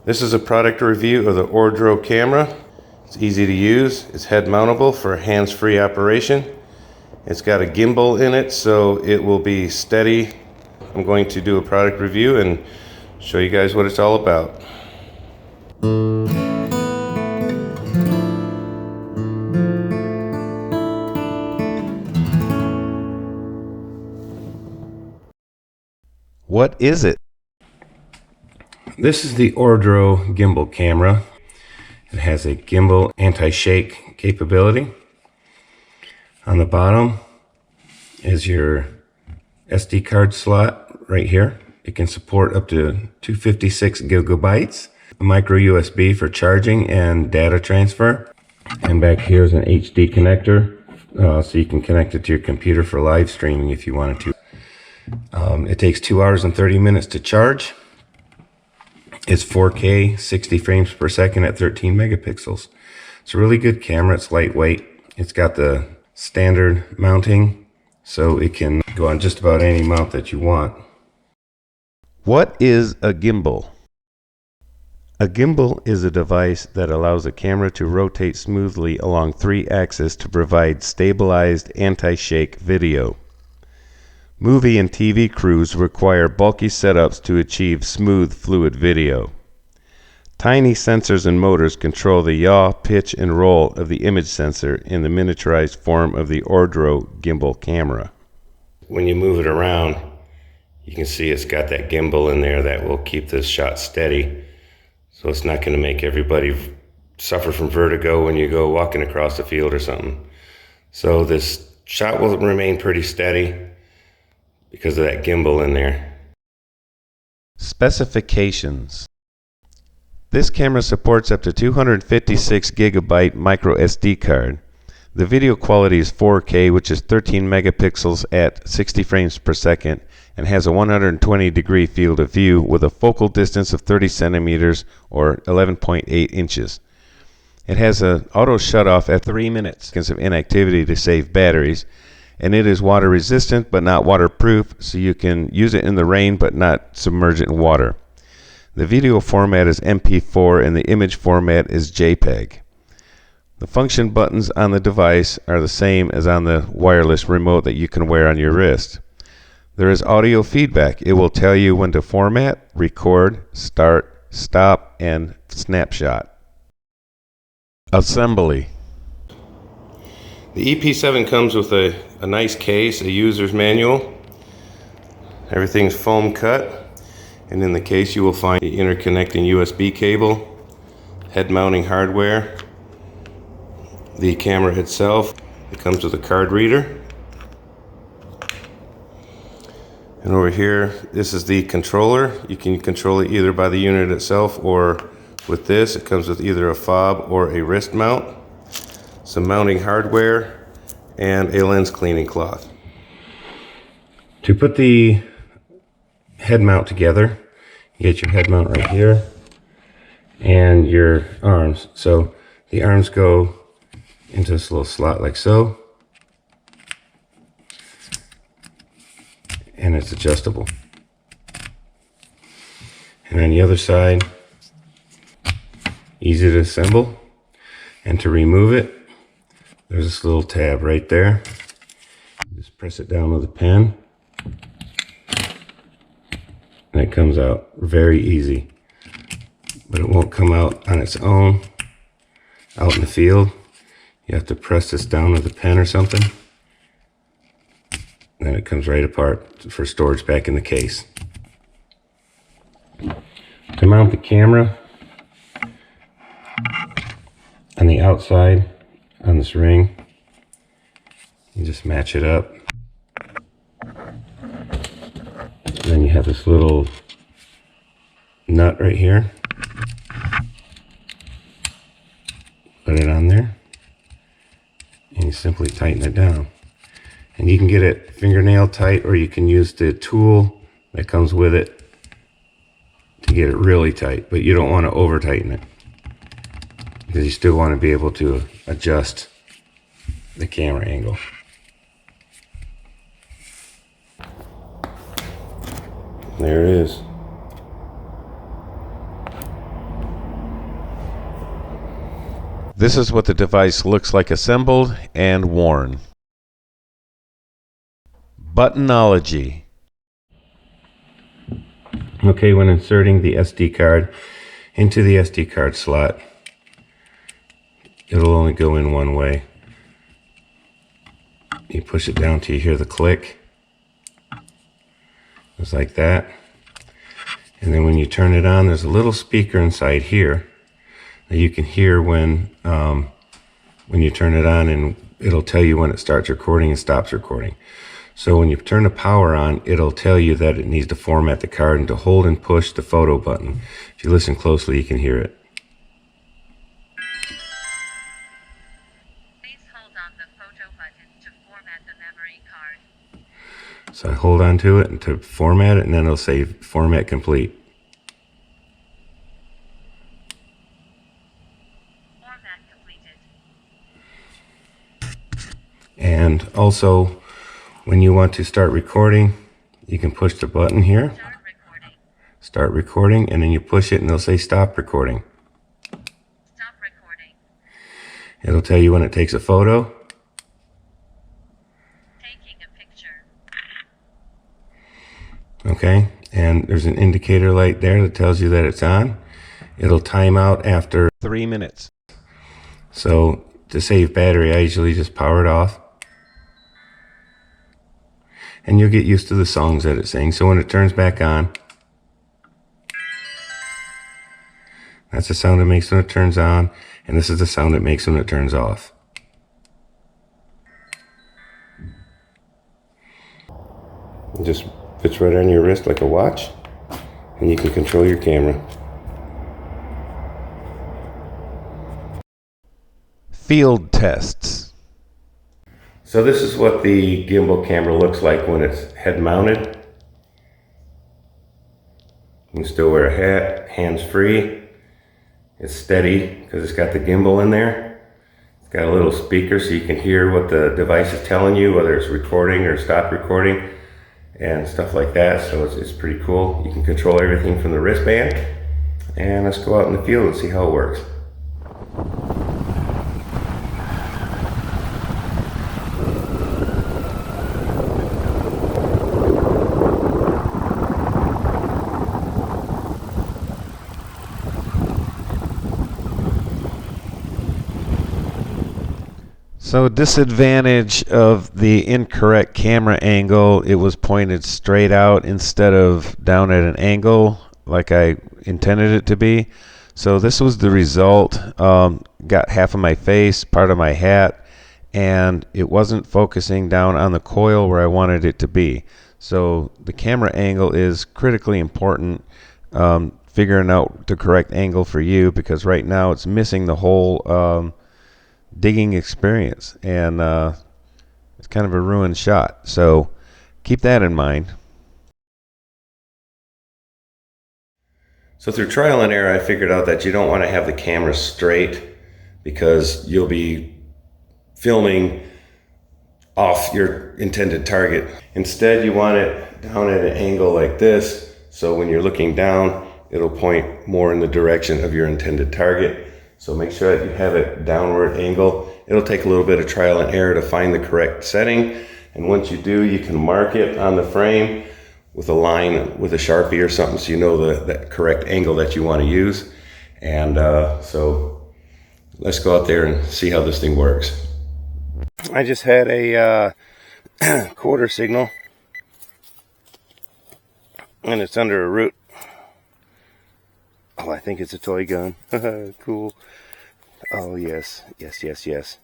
This is a product review of the Ordro camera. It's easy to use. It's head mountable for hands-free operation. It's got a gimbal in it, so it will be steady. I'm going to do a product review and show you guys what it's all about. What is it? This is the Ordro gimbal camera. It has a gimbal anti-shake capability. On the bottom is your SD card slot right here. It can support up to 256 gigabytes, a micro USB for charging and data transfer. And back here is an HD connector, so you can connect it to your computer for live streaming if you wanted to. It takes 2 hours and 30 minutes to charge. It's 4K, 60 frames per second at 13 megapixels. It's a really good camera. It's lightweight. It's got the standard mounting, so it can go on just about any mount that you want. What is a gimbal? A gimbal is a device that allows a camera to rotate smoothly along 3 axes to provide stabilized anti-shake video. Movie and TV crews require bulky setups to achieve smooth, fluid video. Tiny sensors and motors control the yaw, pitch, and roll of the image sensor in the miniaturized form of the Ordro gimbal camera. When you move it around, you can see it's got that gimbal in there that will keep this shot steady. So it's not going to make everybody suffer from vertigo when you go walking across the field or something. So this shot will remain pretty steady because of that gimbal in there. Specifications. This camera supports up to 256 gigabyte micro SD card. The video quality is 4K, which is 13 megapixels at 60 frames per second, and has a 120 degree field of view with a focal distance of 30 centimeters or 11.8 inches. It has an auto shutoff at 3 minutes of inactivity to save batteries, and it is water resistant but not waterproof, so you can use it in the rain but not submerge it in water. The video format is MP4 and the image format is JPEG. The function buttons on the device are the same as on the wireless remote that you can wear on your wrist. There is audio feedback. It will tell you when to format, record, start, stop, and snapshot. Assembly. The EP7 comes with a nice case, a user's manual. Everything's foam cut. And in the case you will find the interconnecting USB cable, head mounting hardware, the camera itself. It comes with a card reader. And over here, this is the controller. You can control it either by the unit itself or with this. It comes with either a fob or a wrist mount, some mounting hardware, and a lens cleaning cloth. To put the head mount together, you get your head mount right here and your arms. So the arms go into this little slot like so, and it's adjustable. And on the other side, easy to assemble, and to remove it, there's this little tab right there. Just press it down with a pen, and it comes out very easy. But it won't come out on its own out in the field. You have to press this down with a pen or something, and then it comes right apart for storage back in the case. To mount the camera on the outside on this ring, you just match it up. And then you have this little nut right here. Put it on there, and you simply tighten it down. And you can get it fingernail tight, or you can use the tool that comes with it to get it really tight, but you don't want to over tighten it because you still want to be able to adjust the camera angle. There it is. This is what the device looks like assembled and worn. Buttonology. Okay, when inserting the SD card into the SD card slot, it'll only go in one way. You push it down till you hear the click. Just like that. And then when you turn it on, there's a little speaker inside here that you can hear when you turn it on, and it'll tell you when it starts recording and stops recording. So when you turn the power on, it'll tell you that it needs to format the card and to hold and push the photo button. If you listen closely, you can hear it. Please hold on the photo button to format the memory card. So I hold on to it and to format it, and then it'll say format complete. Format completed. And also, when you want to start recording, you can push the button here, Start recording. start recording, and then you push it and it'll say stop recording. Stop recording. It'll tell you when it takes a photo. Taking a picture. Okay, and there's an indicator light there that tells you that it's on. It'll time out after 3 minutes. So to save battery, I usually just power it off. And you'll get used to the songs that it sings. So when it turns back on, that's the sound it makes when it turns on, and this is the sound it makes when it turns off. It just fits right on your wrist like a watch, and you can control your camera. Field tests. So this is what the gimbal camera looks like when it's head mounted. You can still wear a hat, hands free. It's steady because it's got the gimbal in there. It's got a little speaker so you can hear what the device is telling you, whether it's recording or stop recording and stuff like that. So it's pretty cool. You can control everything from the wristband. And let's go out in the field and see how it works. So disadvantage of the incorrect camera angle, it was pointed straight out instead of down at an angle like I intended it to be. So this was the result. Got half of my face, part of my hat, and it wasn't focusing down on the coil where I wanted it to be. So the camera angle is critically important, figuring out the correct angle for you, because right now it's missing the whole digging experience, and it's kind of a ruined shot. So keep that in mind. So through trial and error, I figured out that you don't want to have the camera straight because you'll be filming off your intended target. Instead, you want it down at an angle like this, so when you're looking down, it'll point more in the direction of your intended target. So make sure that you have it downward angle. It'll take a little bit of trial and error to find the correct setting. And once you do, you can mark it on the frame with a line with a Sharpie or something so you know the correct angle that you want to use. And so let's go out there and see how this thing works. I just had a quarter signal, and it's under a root. Oh, I think it's a toy gun. Cool. Oh, yes. Yes, yes, yes.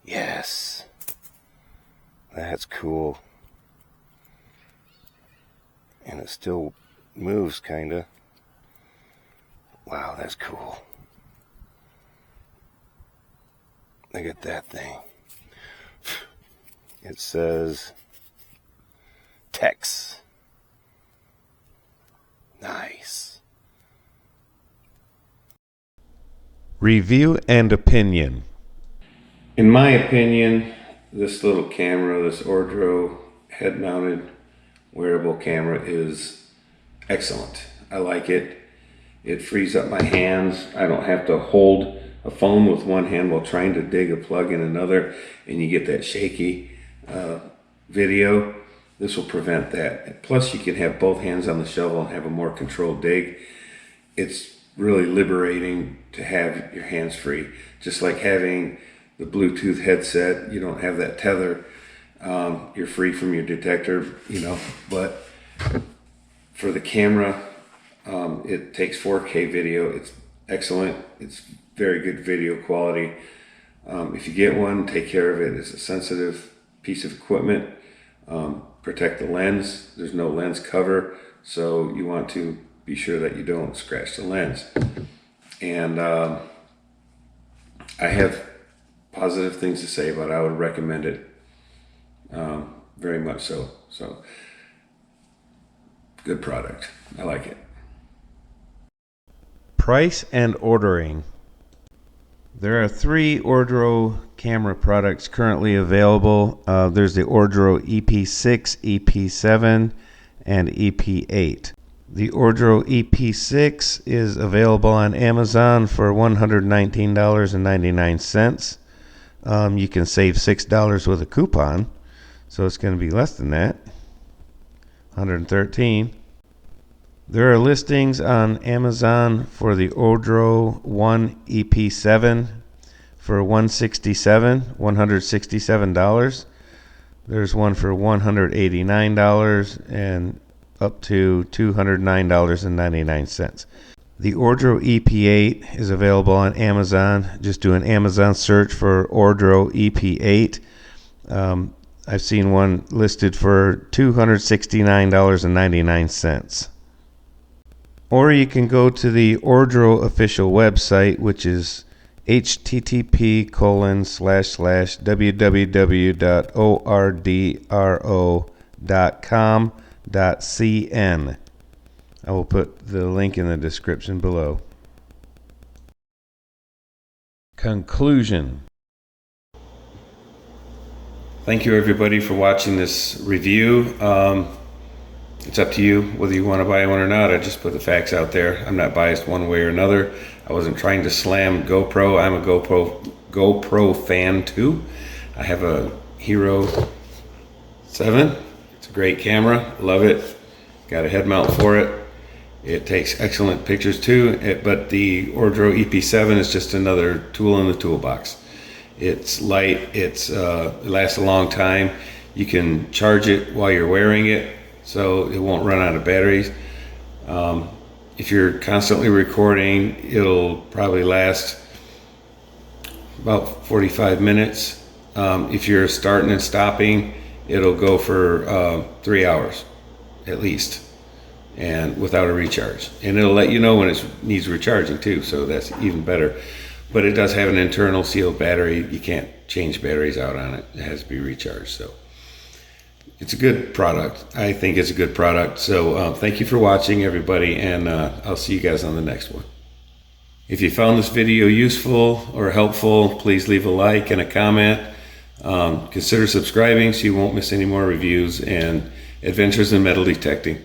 Yes. That's cool. And it still moves, kinda. Wow, that's cool. Look at that thing. It says Tex. Nice. Review and opinion. In my opinion, this little camera, this Ordro head-mounted wearable camera is excellent. I like it. It frees up my hands. I don't have to hold a phone with one hand while trying to dig a plug in another, and you get that shaky video. This will prevent that. Plus, you can have both hands on the shovel and have a more controlled dig. It's really liberating to have your hands free. Just like having the Bluetooth headset, you don't have that tether. You're free from your detector, you know, but for the camera, it takes 4K video. It's excellent. It's very good video quality. If you get one, take care of it. It's a sensitive piece of equipment. Protect the lens. There's no lens cover, so you want to be sure that you don't scratch the lens. And I have positive things to say about it. I would recommend it very much so. So, good product. I like it. Price and ordering. There are 3 Ordro camera products currently available. There's the Ordro EP6, EP7, and EP8. The Ordro EP6 is available on Amazon for $119.99. You can save $6 with a coupon, so it's going to be less than that, $113. There are listings on Amazon for the Ordro 1 EP7 for $167. There's one for $189 and up to $209.99. The Ordro EP8 is available on Amazon. Just do an Amazon search for Ordro EP8. I've seen one listed for $269.99. Or you can go to the Ordro official website, which is http://www.ordro.com.cn. I will put the link in the description below. Conclusion. Thank you everybody for watching this review. It's up to you whether you want to buy one or not. I just put the facts out there. I'm not biased one way or another. I wasn't trying to slam GoPro. I'm a GoPro fan too. I have a Hero 7. It's a great camera. Love it. Got a head mount for it. It takes excellent pictures too. But the Ordro EP7 is just another tool in the toolbox. It's light. It lasts a long time. You can charge it while you're wearing it, so it won't run out of batteries. If you're constantly recording, it'll probably last about 45 minutes. If you're starting and stopping, it'll go for 3 hours at least, and without a recharge. And it'll let you know when it needs recharging too, so that's even better. But it does have an internal sealed battery. You can't change batteries out on it. It has to be recharged. So it's a good product. I think it's a good product. So thank you for watching, everybody, and I'll see you guys on the next one. If you found this video useful or helpful, please leave a like and a comment. Consider subscribing so you won't miss any more reviews and adventures in metal detecting.